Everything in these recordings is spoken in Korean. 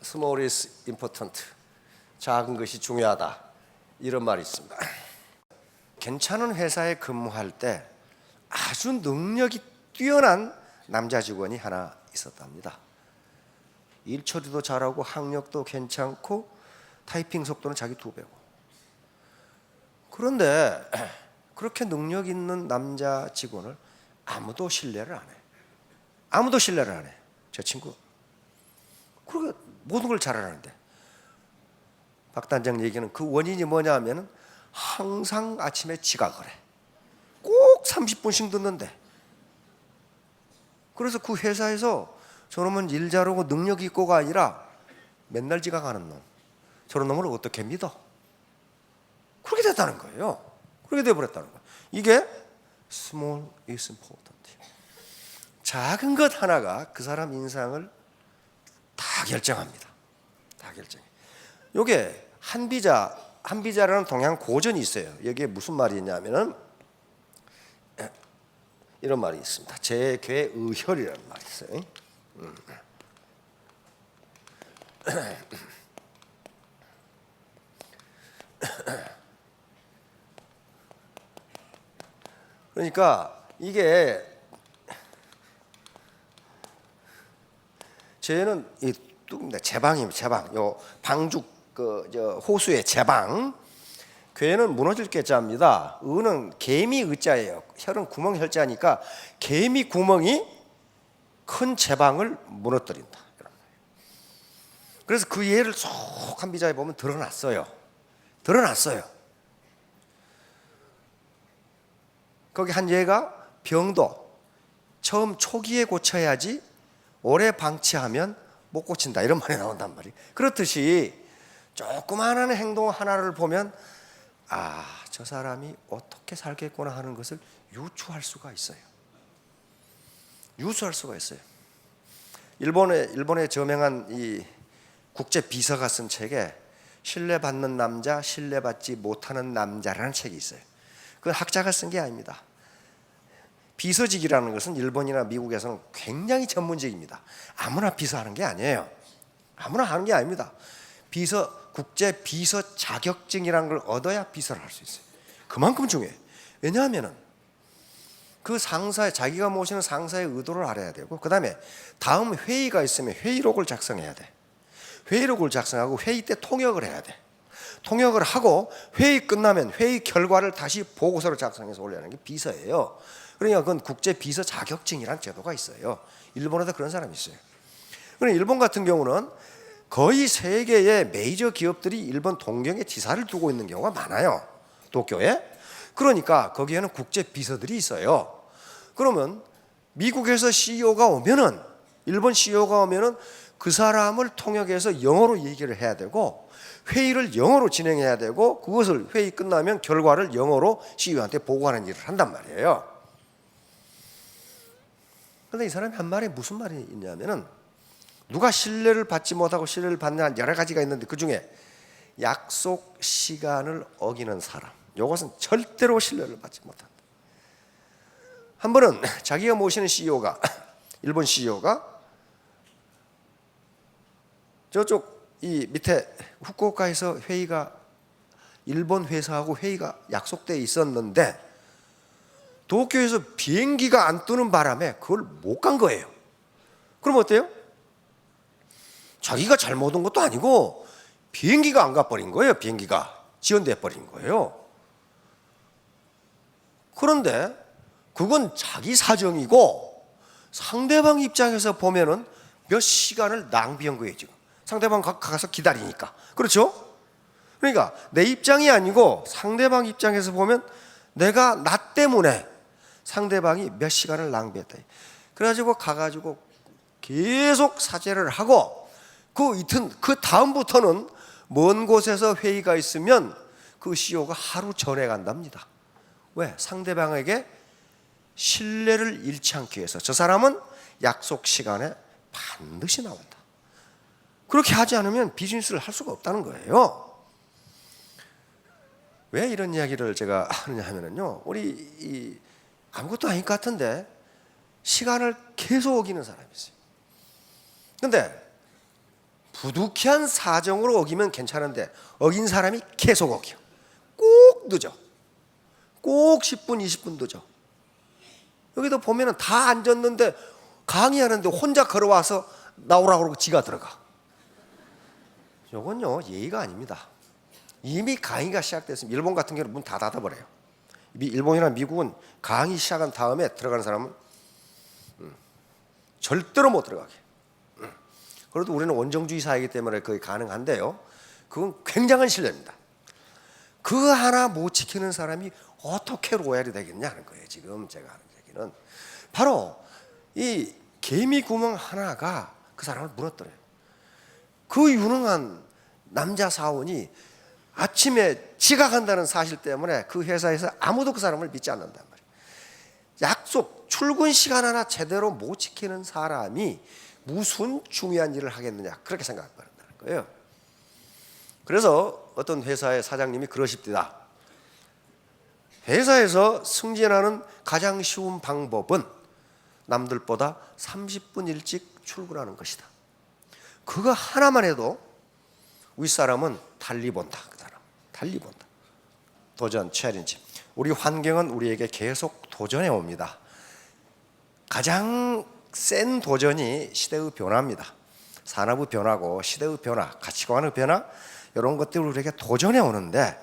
small is important. 작은 것이 중요하다. 이런 말이 있습니다. 괜찮은 회사에 근무할 때 아주 능력이 뛰어난 남자 직원이 하나 있었답니다. 일 처리도 잘하고 학력도 괜찮고 타이핑 속도는 자기 2배고. 그런데 그렇게 능력 있는 남자 직원을 아무도 신뢰를 안 해. 아무도 신뢰를 안 해. 저 친구. 그렇게 모든 걸 잘하는데. 박 단장 얘기는 그 원인이 뭐냐 하면은 항상 아침에 지각을 해. 꼭 30분씩 늦는데. 그래서 그 회사에서 저놈은 일 잘하고 능력 있고가 아니라 맨날 지각하는 놈. 저런 놈을 어떻게 믿어? 그렇게 됐다는 거예요. 그렇게 돼버렸다는 거예요. 이게 small is important. 작은 것 하나가 그 사람 인상을 다 결정합니다. 다 결정해. 이게 한비자라는 동양 고전이 있어요. 여기에 무슨 말이 있냐면은 이런 말이 있습니다. 재괴의혈이라는 말이 있어요. 그러니까 이게 쟤는 이 뚝입니다. 제방입니다. 제방. 요 방죽 호수의 제방. 괴는 무너질 괴자입니다. 의는 개미 의자예요. 혈은 구멍 혈자니까 개미 구멍이 큰 제방을 무너뜨린다. 그래서 그 예를 쏙 한비자에 보면 드러났어요. 드러났어요. 거기 한 예가 병도 처음 초기에 고쳐야지 오래 방치하면 못 고친다. 이런 말이 나온단 말이에요. 그렇듯이 조그마한 행동 하나를 보면 저 사람이 어떻게 살겠구나 하는 것을 유추할 수가 있어요. 유추할 수가 있어요. 일본의 저명한 이 국제 비서가 쓴 책에 신뢰받는 남자, 신뢰받지 못하는 남자라는 책이 있어요. 그 학자가 쓴 게 아닙니다. 비서직이라는 것은 일본이나 미국에서는 굉장히 전문직입니다. 아무나 비서하는 게 아니에요. 아무나 하는 게 아닙니다. 국제 비서 자격증이라는 걸 얻어야 비서를 할 수 있어요. 그만큼 중요해요. 왜냐하면은 그 상사의 자기가 모시는 상사의 의도를 알아야 되고, 그 다음에 다음 회의가 있으면 회의록을 작성해야 돼. 회의록을 작성하고 회의 때 통역을 해야 돼. 통역을 하고 회의 끝나면 회의 결과를 다시 보고서로 작성해서 올리는 게 비서예요. 그러니까 그건 국제 비서 자격증이라는 제도가 있어요. 일본에도 그런 사람이 있어요. 그런데 일본 같은 경우는 거의 세계의 메이저 기업들이 일본 동경에 지사를 두고 있는 경우가 많아요. 도쿄에. 그러니까 거기에는 국제 비서들이 있어요. 그러면 미국에서 CEO가 오면은, 일본 CEO가 오면은 그 사람을 통역해서 영어로 얘기를 해야 되고, 회의를 영어로 진행해야 되고, 그것을 회의 끝나면 결과를 영어로 CEO한테 보고하는 일을 한단 말이에요. 그런데 이 사람이 한 말에 무슨 말이 있냐면은, 누가 신뢰를 받지 못하고 신뢰를 받는 한 여러 가지가 있는데 그 중에 약속 시간을 어기는 사람, 이것은 절대로 신뢰를 받지 못한다. 한 번은 자기가 모시는 CEO가, 일본 CEO가 저쪽 이 밑에 후쿠오카에서 회의가, 일본 회사하고 회의가 약속되어 있었는데 도쿄에서 비행기가 안 뜨는 바람에 그걸 못 간 거예요. 그럼 어때요? 자기가 잘못 온 것도 아니고 비행기가 안 가버린 거예요. 비행기가 지연돼 버린 거예요. 그런데 그건 자기 사정이고 상대방 입장에서 보면은 몇 시간을 낭비한 거예요. 지금 상대방 가서 기다리니까. 그렇죠? 그러니까 내 입장이 아니고 상대방 입장에서 보면 내가 나 때문에 상대방이 몇 시간을 낭비했다. 그래가지고 가가지고 계속 사죄를 하고, 그 다음부터는 먼 곳에서 회의가 있으면 그 CEO가 하루 전에 간답니다. 왜? 상대방에게 신뢰를 잃지 않기 위해서. 저 사람은 약속 시간에 반드시 나온다. 그렇게 하지 않으면 비즈니스를 할 수가 없다는 거예요. 왜 이런 이야기를 제가 하느냐 하면요, 우리 아무것도 아닐 것 같은데 시간을 계속 어기는 사람이 있어요. 근데 부득이한 사정으로 어기면 괜찮은데 어긴 사람이 계속 어겨. 꼭 늦어. 꼭 10분, 20분 늦어. 여기도 보면은 다 앉았는데 강의하는데 혼자 걸어와서 나오라고 그러고 지가 들어가. 이건요 예의가 아닙니다. 이미 강의가 시작됐으면 일본 같은 경우는 문 다 닫아버려요. 일본이나 미국은 강의 시작한 다음에 들어가는 사람은 절대로 못 들어가게. 그래도 우리는 원정주의 사회이기 때문에 그게 가능한데요. 그건 굉장한 실례입니다. 그거 하나 못 지키는 사람이 어떻게 로얄이 되겠냐 하는 거예요. 지금 제가 하는 얘기는 바로 이 개미 구멍 하나가 그 사람을 무너뜨려요. 그 유능한 남자 사원이 아침에 지각한다는 사실 때문에 그 회사에서 아무도 그 사람을 믿지 않는단 말이에요. 약속 출근 시간 하나 제대로 못 지키는 사람이 무슨 중요한 일을 하겠느냐 그렇게 생각한다는 거예요. 그래서 어떤 회사의 사장님이 그러십니다. 회사에서 승진하는 가장 쉬운 방법은 남들보다 30분 일찍 출근하는 것이다. 그거 하나만 해도 윗사람은 달리 본다. 그 사람 달리 본다. 도전, 챌린지. 우리 환경은 우리에게 계속 도전해 옵니다. 가장 센 도전이 시대의 변화입니다. 산업의 변화고 시대의 변화, 가치관의 변화 이런 것들을 우리에게 도전해 오는데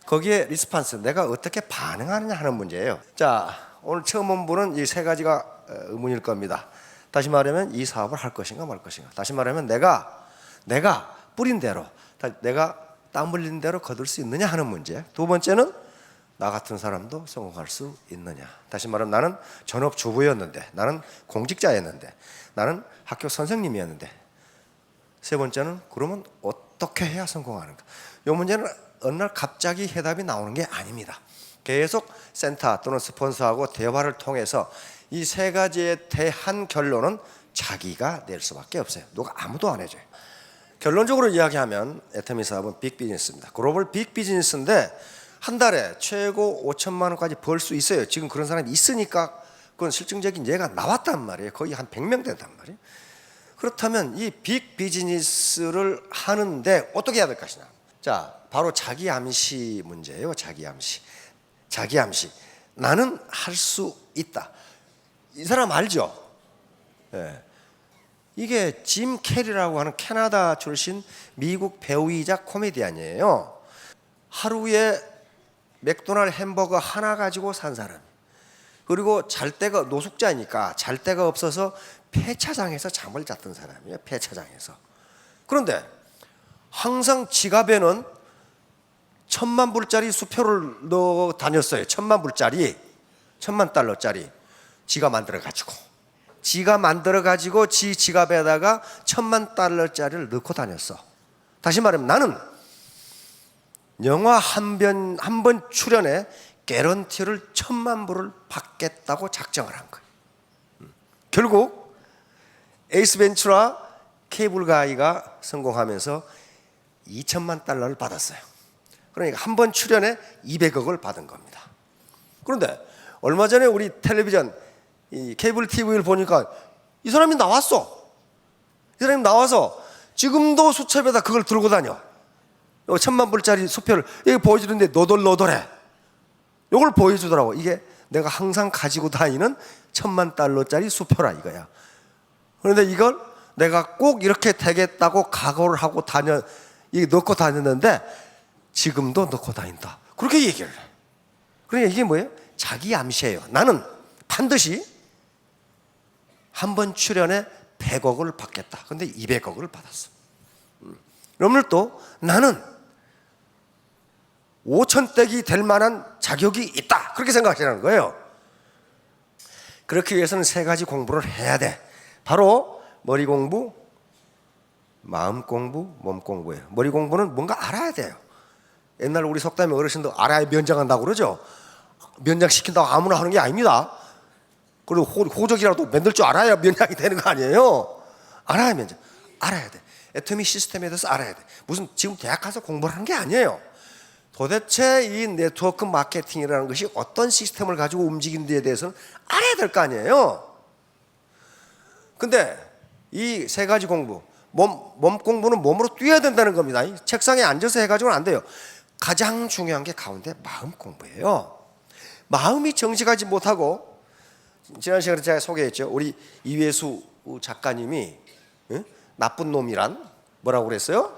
거기에 리스판스, 내가 어떻게 반응하느냐 하는 문제예요. 자, 오늘 처음 온 분은 이 세 가지가 의문일 겁니다. 다시 말하면 이 사업을 할 것인가 말 것인가. 다시 말하면 내가 뿌린 대로, 내가 땀 흘린 대로 거둘 수 있느냐 하는 문제. 두 번째는 나 같은 사람도 성공할 수 있느냐. 다시 말하면 나는 전업주부였는데, 나는 공직자였는데, 나는 학교 선생님이었는데. 세 번째는 그러면 어떻게 해야 성공하는가. 이 문제는 어느 날 갑자기 해답이 나오는 게 아닙니다. 계속 센터 또는 스폰서하고 대화를 통해서 이 세 가지에 대한 결론은 자기가 낼 수밖에 없어요. 누가 아무도 안 해줘요. 결론적으로 이야기하면 애터미 사업은 빅비즈니스입니다. 글로벌 빅비즈니스인데 한 달에 최고 5천만 원까지 벌 수 있어요. 지금 그런 사람이 있으니까 그건 실증적인 예가 나왔단 말이에요. 거의 한 100명 된단 말이에요. 그렇다면 이 빅비즈니스를 하는데 어떻게 해야 될 것이냐. 자, 바로 자기 암시 문제예요. 자기 암시. 나는 할 수 있다. 이 사람 알죠? 네. 이게 짐 캐리라고 하는 캐나다 출신 미국 배우이자 코미디언이에요. 하루에 맥도날드 햄버거 하나 가지고 산 사람. 그리고 잘 데가 노숙자니까 잘 데가 없어서 폐차장에서 잠을 잤던 사람이에요. 폐차장에서. 그런데 항상 지갑에는 1,000만 불짜리 수표를 넣어 다녔어요. 1,000만 불짜리, 1,000만 달러짜리 지가 만들어 가지고 지 지갑에다가 1,000만 달러짜리를 넣고 다녔어. 다시 말하면 나는 영화 한 번 출연에 개런티를 1,000만 불을 받겠다고 작정을 한 거예요. 결국 에이스 벤츄라 케이블 가이가 성공하면서 2,000만 달러를 받았어요. 그러니까 한 번 출연에 200억을 받은 겁니다. 그런데 얼마 전에 우리 텔레비전 이 케이블 TV를 보니까 이 사람이 나왔어. 이 사람이 나와서 지금도 수첩에다 그걸 들고 다녀. 1,000만 불짜리 수표를 여기 보여주는데 너덜너덜해. 이걸 보여주더라고. 이게 내가 항상 가지고 다니는 1,000만 달러짜리 수표라 이거야. 그런데 이걸 내가 꼭 이렇게 되겠다고 각오를 하고 넣고 다녔는데 지금도 넣고 다닌다. 그렇게 얘기를 해. 그러니까 이게 뭐예요? 자기 암시예요. 나는 반드시 한 번 출연에 100억을 받겠다. 근데 200억을 받았어. 여러분들도 나는 5천대기 될 만한 자격이 있다. 그렇게 생각하시는 거예요. 그렇기 위해서는 세 가지 공부를 해야 돼. 바로 머리 공부, 마음 공부, 몸 공부예요. 머리 공부는 뭔가 알아야 돼요. 옛날 우리 속담에 어르신들 알아야 면장한다고 그러죠. 면장 시킨다고 아무나 하는 게 아닙니다. 그리고 호적이라도 만들 줄 알아야 면장이 되는 거 아니에요. 알아야 면장. 알아야 돼. 애터미 시스템에 대해서 알아야 돼. 무슨 지금 대학 가서 공부를 하는 게 아니에요. 도대체 이 네트워크 마케팅이라는 것이 어떤 시스템을 가지고 움직이는 데에 대해서는 알아야 될 거 아니에요. 근데 이 세 가지 공부, 몸 공부는 몸으로 뛰어야 된다는 겁니다. 책상에 앉아서 해가지고는 안 돼요. 가장 중요한 게 가운데 마음 공부예요. 마음이 정직하지 못하고, 지난 시간에 제가 소개했죠. 우리 이회수 작가님이 나쁜 놈이란 뭐라고 그랬어요?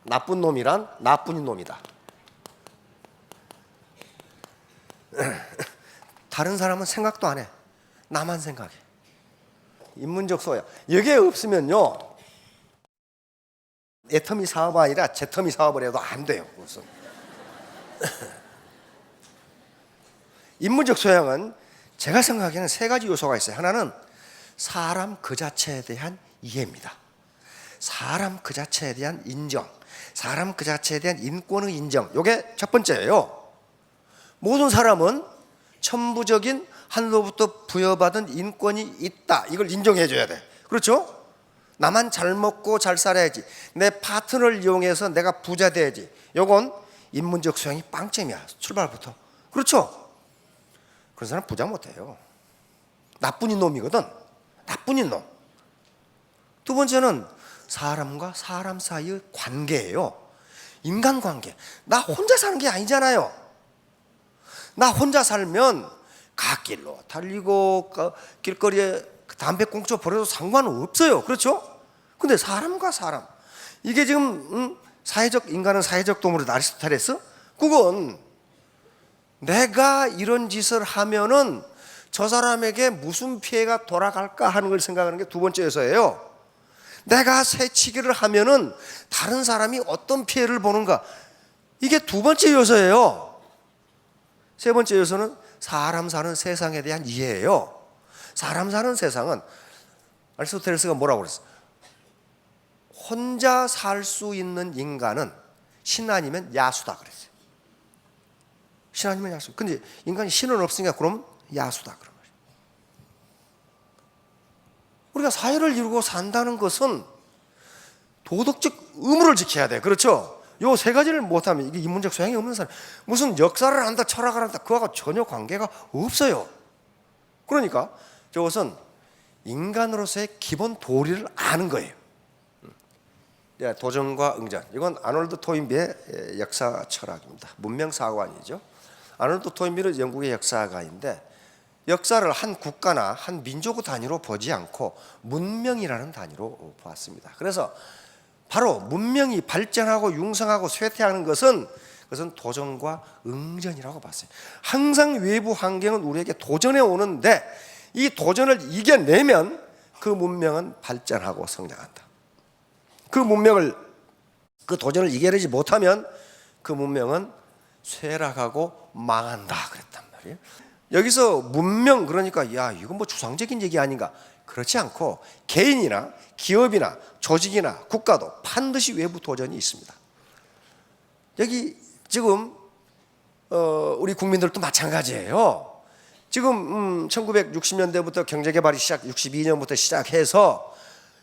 나쁜 놈이란 나쁜 놈이다. 다른 사람은 생각도 안 해. 나만 생각해. 인문적 소양. 여기에 없으면요, 애터미 사업 아니라 제터미 사업을 해도 안 돼요. 무슨. 인문적 소양은 제가 생각하기에는 세 가지 요소가 있어요. 하나는 사람 그 자체에 대한 이해입니다. 사람 그 자체에 대한 인정, 사람 그 자체에 대한 인권의 인정. 이게 첫 번째예요. 모든 사람은 천부적인 하늘로부터 부여받은 인권이 있다. 이걸 인정해 줘야 돼. 그렇죠? 나만 잘 먹고 잘 살아야지, 내 파트너를 이용해서 내가 부자 돼야지. 이건 인문적 소양이 빵점이야, 출발부터. 그렇죠? 그런 사람 부자 못해요. 나쁜 놈이거든. 나쁜 놈. 두 번째는 사람과 사람 사이의 관계예요. 인간관계. 나 혼자 사는 게 아니잖아요. 나 혼자 살면 갓길로 달리고 길거리에 담배꽁초 버려도 상관없어요. 그렇죠? 근데 사람과 사람, 이게 지금 사회적, 인간은 사회적 동물이다, 아리스토텔레스. 그건 내가 이런 짓을 하면은 저 사람에게 무슨 피해가 돌아갈까 하는 걸 생각하는 게 두 번째 요소예요. 내가 새치기를 하면은 다른 사람이 어떤 피해를 보는가, 이게 두 번째 요소예요. 세 번째 요소는 사람 사는 세상에 대한 이해예요. 사람 사는 세상은 아리스토텔레스가 뭐라고 그랬어? 혼자 살 수 있는 인간은 신 아니면 야수다 그랬어요. 신 아니면 야수. 근데 인간이 신은 없으니까 그럼 야수다 그런 거예요. 우리가 사회를 이루고 산다는 것은 도덕적 의무를 지켜야 돼. 그렇죠? 요 세 가지를 못하면 이게 인문적 소양이 없는 사람, 무슨 역사를 안다, 철학을 안다, 그거하고 전혀 관계가 없어요. 그러니까 저것은 인간으로서의 기본 도리를 아는 거예요. 도전과 응전. 이건 아놀드 토인비의 역사 철학입니다. 문명사관이죠. 아놀드 토인비는 영국의 역사가인데, 역사를 한 국가나 한 민족의 단위로 보지 않고 문명이라는 단위로 보았습니다. 그래서 바로 문명이 발전하고 융성하고 쇠퇴하는 것은, 그것은 도전과 응전이라고 봤어요. 항상 외부 환경은 우리에게 도전해 오는데, 이 도전을 이겨내면 그 문명은 발전하고 성장한다. 그 도전을 이겨내지 못하면 그 문명은 쇠락하고 망한다 그랬단 말이에요. 여기서 문명, 그러니까 야, 이건 뭐 추상적인 얘기 아닌가? 그렇지 않고 개인이나 기업이나 조직이나 국가도 반드시 외부 도전이 있습니다. 여기 지금 우리 국민들도 마찬가지예요. 지금 1960년대부터 경제개발이 62년부터 시작해서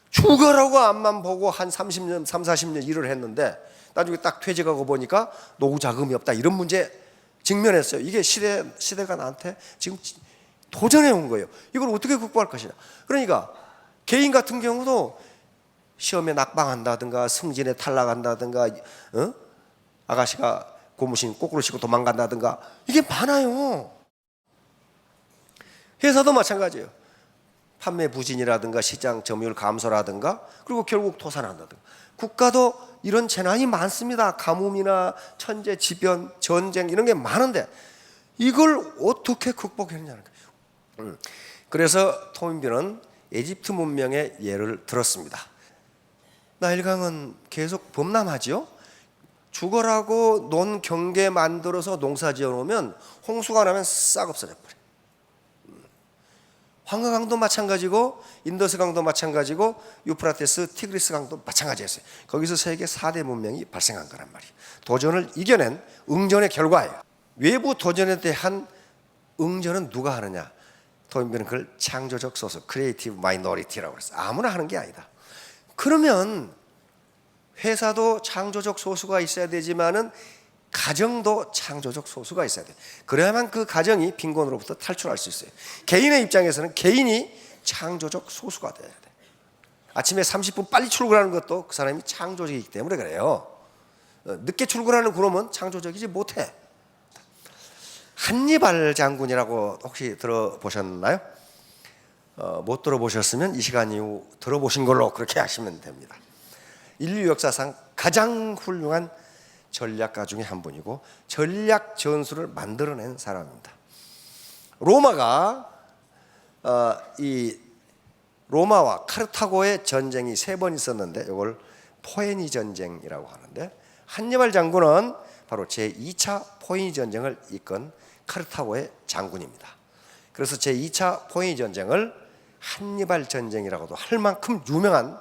죽어라고 앞만 보고 한 30년, 40년 일을 했는데 나중에 딱 퇴직하고 보니까 노후 자금이 없다, 이런 문제 직면했어요. 이게 시대가 나한테 지금 도전해 온 거예요. 이걸 어떻게 극복할 것이냐. 그러니까 개인 같은 경우도 시험에 낙방한다든가, 승진에 탈락한다든가, 아가씨가 고무신 거꾸로 신고 도망간다든가, 이게 많아요. 회사도 마찬가지예요. 판매 부진이라든가 시장 점유율 감소라든가, 그리고 결국 토산한다든가. 국가도 이런 재난이 많습니다. 가뭄이나 천재지변, 전쟁, 이런 게 많은데 이걸 어떻게 극복했냐는 거예요. 그래서 토인비는 에집트 문명의 예를 들었습니다. 나일강은 계속 범람하죠. 죽어라고 논 경계 만들어서 농사 지어놓으면 홍수가 나면 싹 없어져 버려요. 황하강도 마찬가지고, 인더스강도 마찬가지고, 유프라테스, 티그리스 강도 마찬가지였어요. 거기서 세계 4대 문명이 발생한 거란 말이에요. 도전을 이겨낸 응전의 결과예요. 외부 도전에 대한 응전은 누가 하느냐? 토인비는 그걸 창조적 소수, 크리에이티브 마이너리티라고 그랬어요. 아무나 하는 게 아니다. 그러면 회사도 창조적 소수가 있어야 되지만은 가정도 창조적 소수가 있어야 돼. 그래야만 그 가정이 빈곤으로부터 탈출할 수 있어요. 개인의 입장에서는 개인이 창조적 소수가 돼야 돼. 아침에 30분 빨리 출근하는 것도 그 사람이 창조적이기 때문에 그래요. 늦게 출근하는 그놈은 창조적이지 못해. 한니발 장군이라고 혹시 들어보셨나요? 못 들어보셨으면 이 시간 이후 들어보신 걸로 그렇게 하시면 됩니다. 인류 역사상 가장 훌륭한 전략가 중에 한 분이고 전략 전술을 만들어낸 사람입니다. 로마가 이 로마와 카르타고의 전쟁이 3번 있었는데 이걸 포에니 전쟁이라고 하는데, 한니발 장군은 바로 제2차 포에니 전쟁을 이끈 카르타고의 장군입니다. 그래서 제2차 포에니 전쟁을 한니발 전쟁이라고도 할 만큼 유명한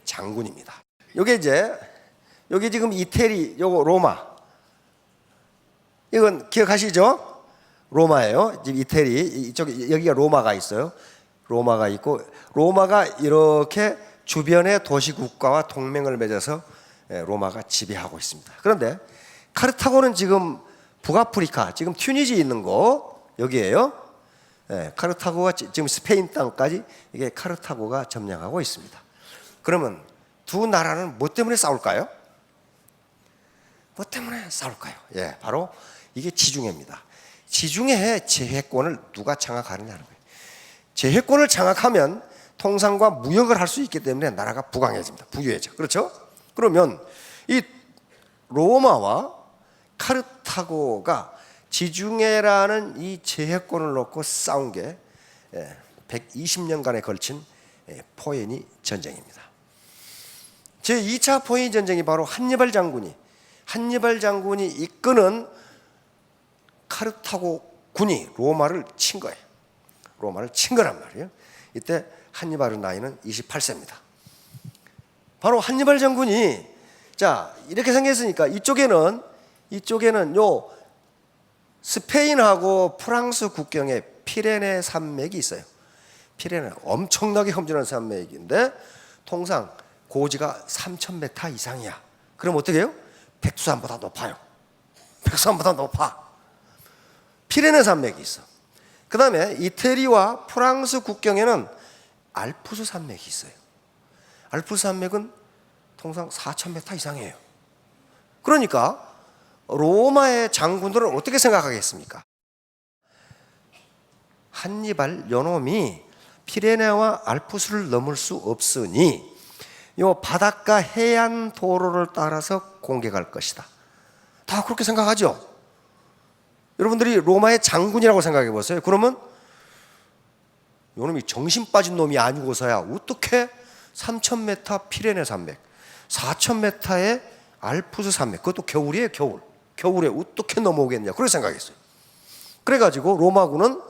장군입니다. 요게 지금 이태리, 요거 로마. 이건 기억하시죠? 로마예요. 지금 이태리 이쪽, 여기가 로마가 있어요. 로마가 있고, 로마가 이렇게 주변의 도시 국가와 동맹을 맺어서 로마가 지배하고 있습니다. 그런데 카르타고는 지금 북아프리카, 지금 튀니지에 있는 거 여기에요. 카르타고가 지금 스페인 땅까지 이게 카르타고가 점령하고 있습니다. 그러면 두 나라는 뭐 때문에 싸울까요? 뭐 때문에 싸울까요? 바로 이게 지중해입니다. 지중해의 제해권을 누가 장악하느냐는 거예요. 제해권을 장악하면 통상과 무역을 할 수 있기 때문에 나라가 부강해집니다. 부유해져. 그렇죠? 그러면 이 로마와 카르타고가 지중해라는 이 제해권을 놓고 싸운 게 120년간에 걸친 포에니 전쟁입니다. 제2차 포에니 전쟁이 바로 한니발 장군이 이끄는 카르타고 군이 로마를 친 거예요. 로마를 친 거란 말이에요. 이때 한니발의 나이는 28세입니다. 바로 한니발 장군이 이렇게 생겼으니까 이쪽에는 요 스페인하고 프랑스 국경에 피레네 산맥이 있어요. 피레네 엄청나게 험준한 산맥인데 통상 고지가 3,000m 이상이야. 그럼 어떻게 해요? 백두산보다 높아요. 백두산보다 높아. 피레네 산맥이 있어. 그 다음에 이태리와 프랑스 국경에는 알프스 산맥이 있어요. 알프스 산맥은 통상 4,000m 이상이에요. 그러니까 로마의 장군들은 어떻게 생각하겠습니까? 한니발 요놈이 피레네와 알프스를 넘을 수 없으니 요 바닷가 해안 도로를 따라서 공격할 것이다. 다 그렇게 생각하죠. 여러분들이 로마의 장군이라고 생각해 보세요. 그러면 요놈이 정신 빠진 놈이 아니고서야 어떻게 3,000m 피레네 산맥, 4,000m의 알프스 산맥, 그것도 겨울이에요. 겨울에 어떻게 넘어오겠냐, 그렇게 생각했어요. 그래가지고 로마군은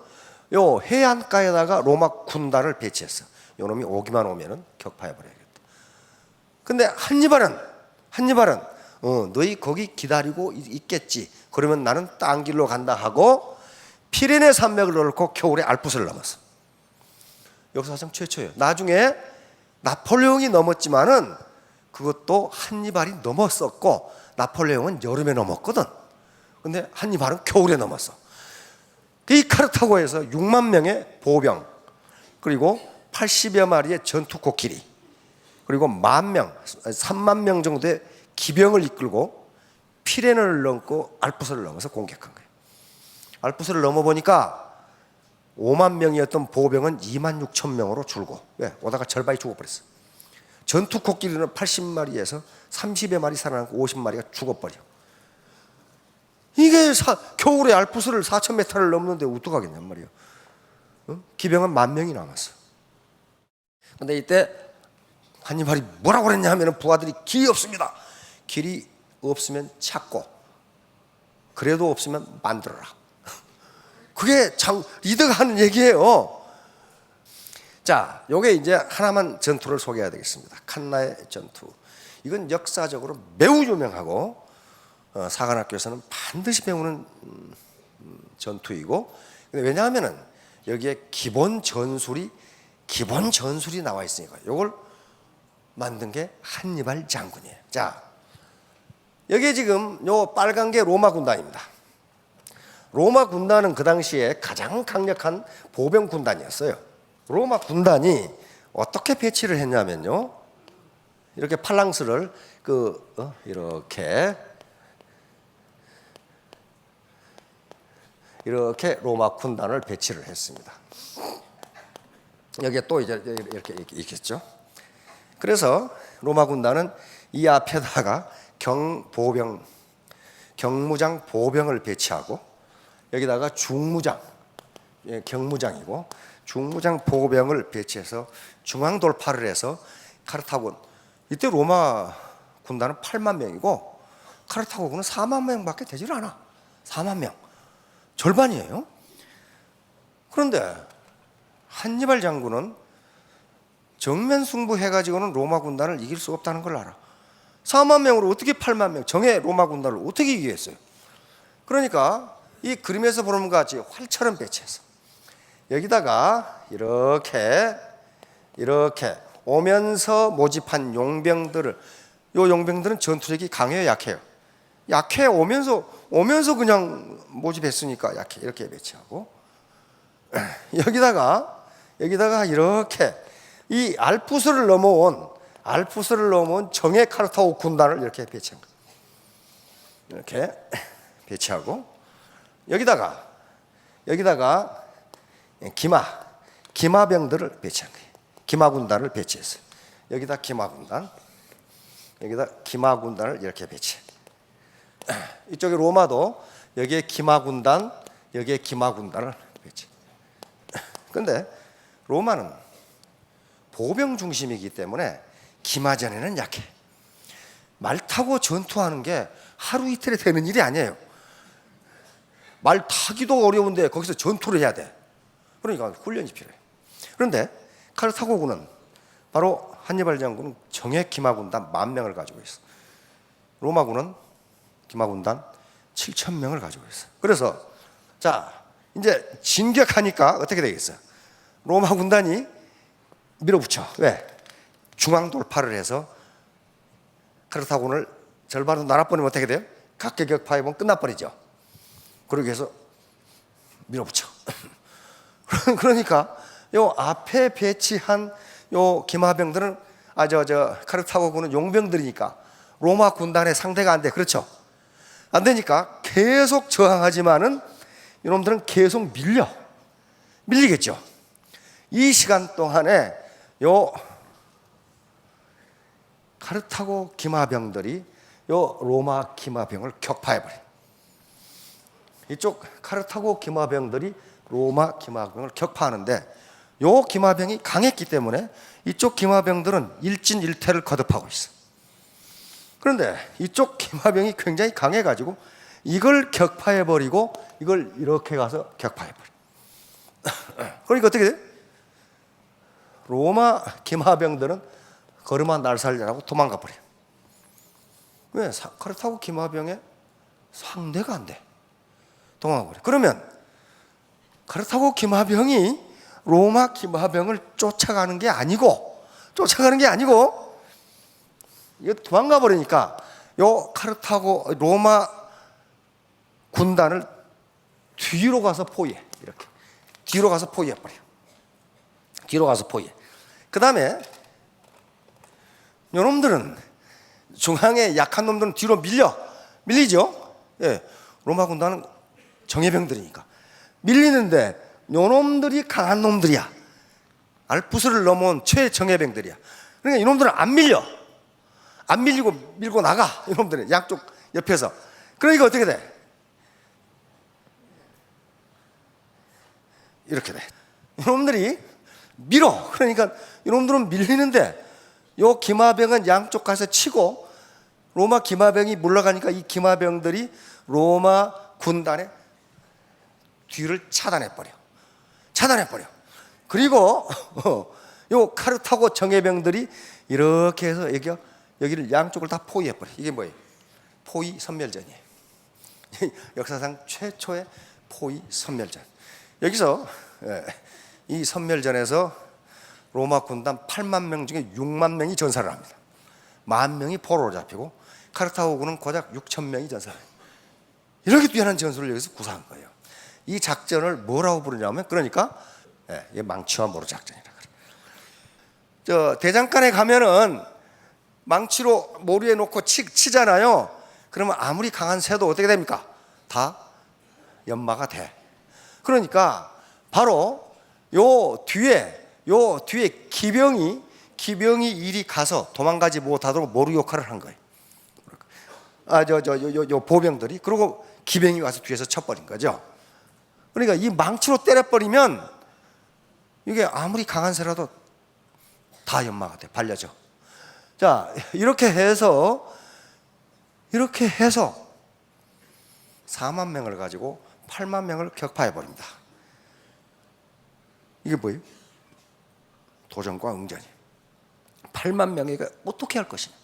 요 해안가에다가 로마 군단을 배치했어. 요놈이 오기만 오면은 격파해버려야겠다. 근데 한니발은 너희 거기 기다리고 있겠지. 그러면 나는 딴 길로 간다 하고 피레네 산맥을 넘고 겨울에 알프스를 넘었어. 역사상 최초예요. 나중에 나폴레옹이 넘었지만은 그것도 한니발이 넘었었고, 나폴레옹은 여름에 넘었거든. 근데 한니발은 겨울에 넘었어. 이 카르타고에서 6만 명의 보병, 그리고 80여 마리의 전투 코끼리, 그리고 3만 명 정도의 기병을 이끌고 피레네를 넘고 알프스를 넘어서 공격한 거예요. 알프스를 넘어보니까 5만 명이었던 보병은 2만 6천 명으로 줄고, 오다가 절반이 죽어버렸어. 전투 코끼리는 80마리에서 30여 마리 살아남고 50마리가 죽어버려. 이게 겨울에 알프스를 4,000m를 넘는데 어떡하겠냔 말이에요. 기병은 10,000명이 남았어. 근데 이때 한니발이 뭐라고 그랬냐 하면 부하들이 길이 없습니다. 길이 없으면 찾고, 그래도 없으면 만들어라. 그게 리더가 하는 얘기예요. 요게 이제 하나만 전투를 소개해야 되겠습니다. 칸나의 전투. 이건 역사적으로 매우 유명하고 사관학교에서는 반드시 배우는 전투이고, 왜냐하면은 여기에 기본 전술이 나와 있으니까 이걸 만든 게 한니발 장군이에요. 여기에 지금 요 빨간 게 로마 군단입니다. 로마 군단은 그 당시에 가장 강력한 보병 군단이었어요. 로마 군단이 어떻게 배치를 했냐면요, 이렇게 팔랑스를 이렇게 로마 군단을 배치를 했습니다. 여기에 또 이제 이렇게 있겠죠. 그래서 로마 군단은 이 앞에다가 경무장 보병을 배치하고, 여기다가 중무장, 경무장이고 중무장 보병을 배치해서 중앙 돌파를 해서 카르타고, 이때 로마 군단은 8만 명이고 카르타고군은 4만 명밖에 되질 않아. 4만 명, 절반이에요. 그런데 한니발 장군은 정면 승부해가지고는 로마 군단을 이길 수 없다는 걸 알아. 4만 명으로 어떻게 8만 명 정예 로마 군단을 어떻게 이기겠어요? 그러니까 이 그림에서 보는 것 같이 활처럼 배치해서 여기다가 이렇게 오면서 모집한 용병들을, 요 용병들은 전투력이 강해요, 약해요? 약해. 오면서 그냥 모집했으니까 약해. 이렇게 배치하고, 여기다가 이렇게 이 알프스를 넘어온 정예 카르타고 군단을 이렇게 배치한 거예요. 이렇게 배치하고, 여기다가 기마병들을 배치한 거예요. 기마군단을 배치했어요. 여기다 기마군단을 이렇게 배치해. 이쪽에 로마도 여기에 기마군단을 배치. 근데 로마는 보병 중심이기 때문에 기마전에는 약해. 말 타고 전투하는 게 하루 이틀에 되는 일이 아니에요. 말 타기도 어려운데 거기서 전투를 해야 돼. 그러니까 훈련이 필요해. 그런데 카르타고군은, 바로 한니발 장군은 정예 기마군단 10,000명을 가지고 있어. 로마군은 기마군단 7,000명을 가지고 있어. 그래서 자, 이제 진격하니까 어떻게 되겠어? 로마 군단이 밀어붙여. 왜? 중앙 돌파를 해서 카르타고군을 절반으로 나눠버리면 어떻게 돼요? 각계격파해보면 끝나버리죠. 그러기 위해서 밀어붙여. 그러니까 요 앞에 배치한 요 기마병들은 카르타고군은 용병들이니까 로마 군단의 상대가 안 돼. 그렇죠? 안 되니까 계속 저항하지만은 이놈들은 계속 밀리겠죠. 이 시간 동안에 요 카르타고 기마병들이 요 로마 기마병을 격파해버려. 이쪽 카르타고 기마병들이 로마 기마병을 격파하는데, 요 기마병이 강했기 때문에 이쪽 기마병들은 일진일퇴를 거듭하고 있어. 그런데 이쪽 기마병이 굉장히 강해가지고 이걸 격파해버리고 이걸 이렇게 가서 격파해버려. 그러니까 어떻게 돼? 로마 기마병들은 걸음아 날 살려라고 도망가 버려. 왜? 카르타고 기마병의 상대가 안 돼. 도망가 버려. 그러면 카르타고 기마병이 로마 기마병을 쫓아가는 게 아니고 이거 도망가 버리니까 요 카르타고 로마 군단을 뒤로 가서 포위해. 이렇게 뒤로 가서 포위해 버려. 그 다음에 요놈들은, 중앙에 약한 놈들은 뒤로 밀리죠. 예, 로마 군단은 정예병들이니까 밀리는데 요놈들이 강한 놈들이야. 알프스를 넘어온 최정예병들이야. 그러니까 이놈들은 안 밀리고 밀고 나가. 이놈들은 양쪽 옆에서. 그러니까 어떻게 돼? 이렇게 돼. 이놈들이 밀어. 그러니까 이놈들은 밀리는데 요 기마병은 양쪽 가서 치고, 로마 기마병이 물러가니까 이 기마병들이 로마 군단의 뒤를 차단해버려. 그리고 요 카르타고 정예병들이 이렇게 해서 여기를 양쪽을 다 포위해버려. 이게 뭐예요? 포위 선멸전이에요. 역사상 최초의 포위 선멸전. 여기서 이 선멸전에서 로마 군단 8만 명 중에 6만 명이 전사를 합니다. 10,000명이 포로로 잡히고 카르타고군은 고작 6천 명이 전사해요. 이렇게 뛰어난 전술을 여기서 구사한 거예요. 이 작전을 뭐라고 부르냐면, 그러니까 예, 망치와 모루 작전이라 그래요. 저 대장간에 가면은 망치로 모루에 놓고 치잖아요. 그러면 아무리 강한 새도 어떻게 됩니까? 다 연마가 돼. 그러니까 바로 요 뒤에 기병이 이리 가서 도망가지 못하도록 모루 역할을 한 거예요. 요 보병들이. 그리고 기병이 와서 뒤에서 쳐버린 거죠. 그러니까 이 망치로 때려버리면 이게 아무리 강한 새라도 다 연마가 돼, 발려져. 자, 이렇게 해서 4만 명을 가지고 8만 명을 격파해 버립니다. 이게 뭐예요? 도전과 응전이. 8만 명에게 어떻게 할 것이냐,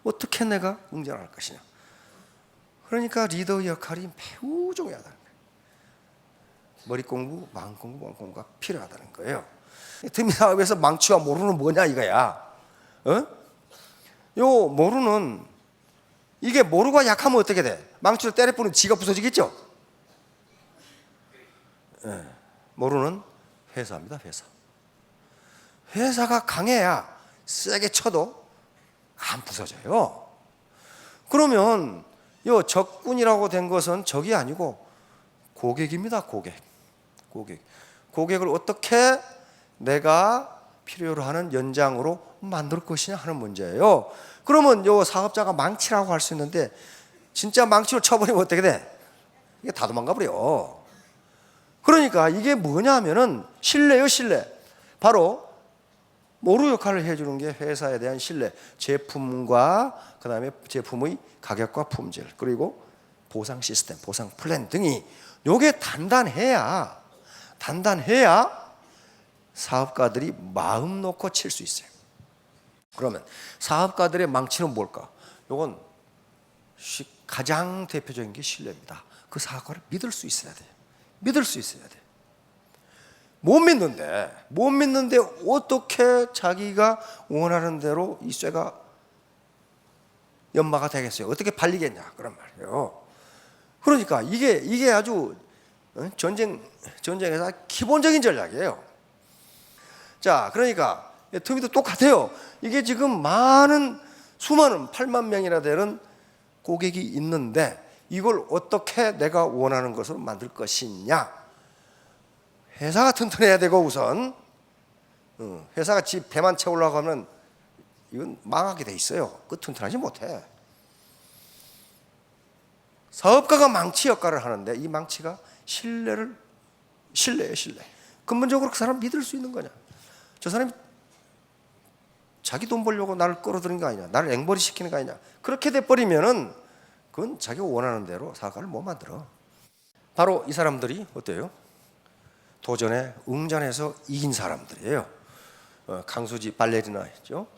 어떻게 내가 응전할 것이냐. 그러니까 리더 역할이 매우 중요하다는 거예요. 머리 공부, 마음 공부, 몸 공부가 필요하다는 거예요. 틈이 사업에서 망치와 모루는 뭐냐 이거야. 요 모루는, 이게 모루가 약하면 어떻게 돼? 망치로 때려부는 지가 부서지겠죠. 모루는 회사입니다. 회사가 강해야 세게 쳐도 안 부서져요. 그러면 요 적군이라고 된 것은 적이 아니고 고객입니다. 고객을 어떻게 내가 필요로 하는 연장으로 만들 것이냐 하는 문제예요. 그러면 요 사업자가 망치라고 할 수 있는데, 진짜 망치로 쳐버리면 어떻게 돼? 이게 다 도망가 버려. 그러니까 이게 뭐냐면은 신뢰요, 신뢰. 바로 모루 역할을 해주는 게 회사에 대한 신뢰. 제품과 그다음에 제품의 가격과 품질, 그리고 보상 시스템, 보상 플랜 등이 요게 단단해야 사업가들이 마음 놓고 칠 수 있어요. 그러면 사업가들의 망치는 뭘까? 요건 가장 대표적인 게 신뢰입니다. 그 사업가를 믿을 수 있어야 돼요. 못 믿는데 어떻게 자기가 원하는 대로 이 쇠가 연마가 되겠어요? 어떻게 팔리겠냐 그런 말이에요. 그러니까 이게 아주 전쟁에서 기본적인 전략이에요. 자, 그러니까 터미도 똑같아요. 이게 지금 수많은 8만 명이나 되는 고객이 있는데, 이걸 어떻게 내가 원하는 것으로 만들 것이냐. 회사가 튼튼해야 되고, 우선 회사가 집 배만 채우려고 하면 이건 망하게 돼 있어요. 그 튼튼하지 못해. 사업가가 망치 역할을 하는데, 이 망치가 신뢰예요. 근본적으로 그 사람 믿을 수 있는 거냐. 저 사람이 자기 돈 벌려고 나를 끌어들이는 거 아니냐, 나를 앵벌이 시키는 거 아니냐. 그렇게 돼버리면은 그건 자기가 원하는 대로 사업가를 못 만들어. 바로 이 사람들이 어때요? 도전에 응전해서 이긴 사람들이에요. 강수지 발레리나 있죠.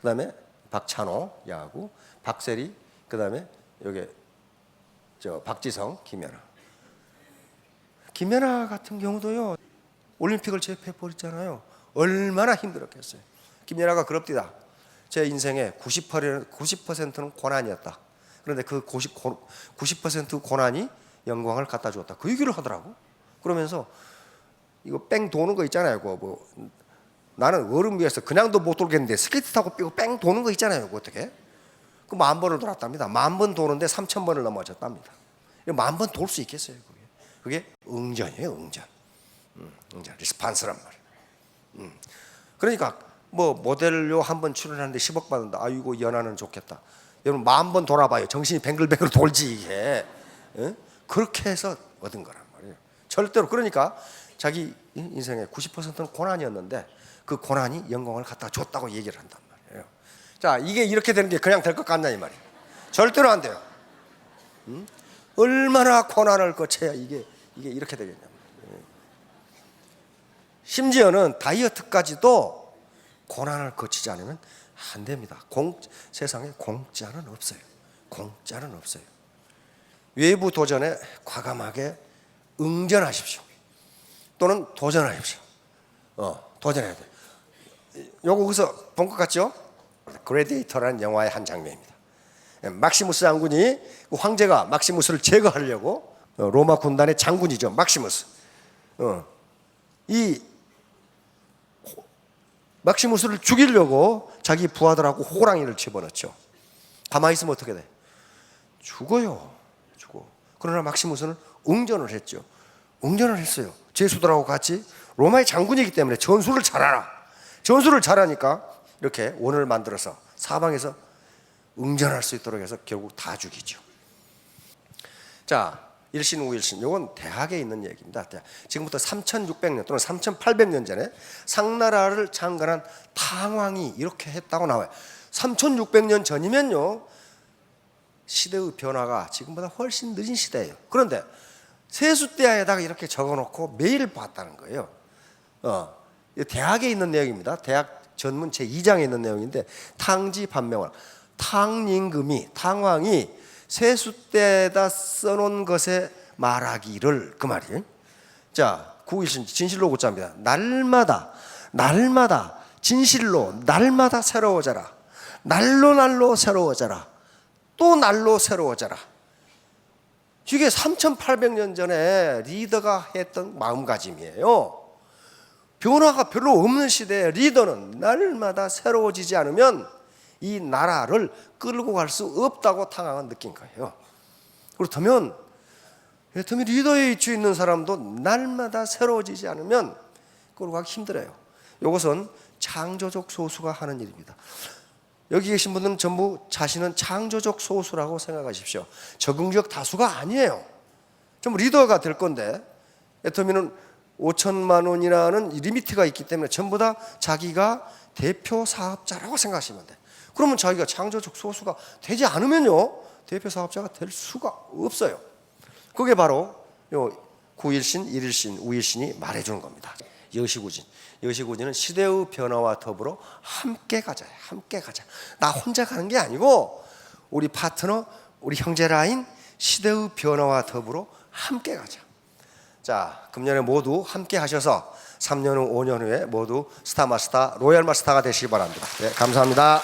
그 다음에 박찬호 야구, 박세리, 그 다음에 여기 박지성, 김연아 같은 경우도요, 올림픽을 제패해버렸잖아요. 얼마나 힘들었겠어요. 김연아가 그럽디다. 제 인생의 90%는 고난이었다. 그런데 그 90% 고난이 영광을 갖다 주었다. 그 얘기를 하더라고. 그러면서 이거 뺑 도는 거 있잖아요. 나는 얼음 위에서 그냥도 못 돌겠는데 스케이트 타고 뺑 도는 거 있잖아요. 어떻게? 그 10,000번을 돌았답니다. 10,000번 도는데 3,000번을 넘어졌답니다. 10,000번 돌 수 있겠어요? 그게 응전이에요. 응전, 리스판스란 말이에요. 그러니까 모델료 한 번 출연하는데 10억 받는다. 아이고 연하는 좋겠다. 여러분 10,000번 돌아봐요. 정신이 뱅글뱅글 돌지 이게. 그렇게 해서 얻은 거란 말이에요. 절대로. 그러니까 자기 인생의 90%는 고난이었는데 그 고난이 영광을 갖다 줬다고 얘기를 한단 말이에요. 자, 이게 이렇게 되는 게 그냥 될 것 같냐 이 말이에요. 절대로 안 돼요. 얼마나 고난을 거쳐야 이게 이렇게 되겠냐. 심지어는 다이어트까지도 고난을 거치지 않으면 안 됩니다. 세상에 공짜는 없어요. 외부 도전에 과감하게 응전하십시오. 또는 도전하십시오. 도전해야 돼. 요거 어디서 본 것 같죠? 그레디에이터라는 영화의 한 장면입니다. 막시무스 장군이 황제가 막시무스를 제거하려고 로마 군단의 장군이죠. 막시무스. 이 막시무스를 죽이려고 자기 부하들하고 호랑이를 집어넣죠. 가만히 있으면 어떻게 돼? 죽어요. 죽어. 그러나 막시무스는 응전을 했죠. 응전을 했어요. 제수들하고 같이. 로마의 장군이기 때문에 전술을 잘 알아. 전술을 잘하니까 이렇게 원을 만들어서 사방에서 응전할 수 있도록 해서 결국 다 죽이죠. 자, 일신 우일신, 이건 대학에 있는 얘기입니다. 지금부터 3600년 또는 3800년 전에 상나라를 창건한 탕왕이 이렇게 했다고 나와요. 3600년 전이면요, 시대의 변화가 지금보다 훨씬 늦은 시대예요. 그런데 세숫대야에다가 이렇게 적어놓고 매일 봤다는 거예요. 대학에 있는 내용입니다. 대학 전문 제2장에 있는 내용인데, 탕지 반명왕, 탕임금이, 탕왕이 세숫대에다 써놓은 것에 말하기를, 그 말이에요. 자, 구일신 진실로 고자입니다. 날마다 진실로 날마다 새로워져라. 날로 새로워져라. 또 날로 새로워져라. 이게 3800년 전에 리더가 했던 마음가짐이에요. 변화가 별로 없는 시대에 리더는 날마다 새로워지지 않으면 이 나라를 끌고 갈 수 없다고 탕왕은 느낀 거예요. 그렇다면 리더에 위치해 있는 사람도 날마다 새로워지지 않으면 끌고 가기 힘들어요. 이것은 창조적 소수가 하는 일입니다. 여기 계신 분들은 전부 자신은 창조적 소수라고 생각하십시오. 적응적 다수가 아니에요. 전부 리더가 될 건데, 애터미는 5천만 원이라는 리미트가 있기 때문에 전부 다 자기가 대표 사업자라고 생각하시면 돼. 그러면 자기가 창조적 소수가 되지 않으면요, 대표 사업자가 될 수가 없어요. 그게 바로 요 9일신, 1일신, 우일신이 말해주는 겁니다. 여시구진은 시대의 변화와 더불어 함께 가자. 함께 가자. 나 혼자 가는 게 아니고 우리 파트너, 우리 형제 라인, 시대의 변화와 더불어 함께 가자. 자, 금년에 모두 함께 하셔서 3년 후, 5년 후에 모두 스타마스터, 로얄마스터가 되시기 바랍니다. 네, 감사합니다.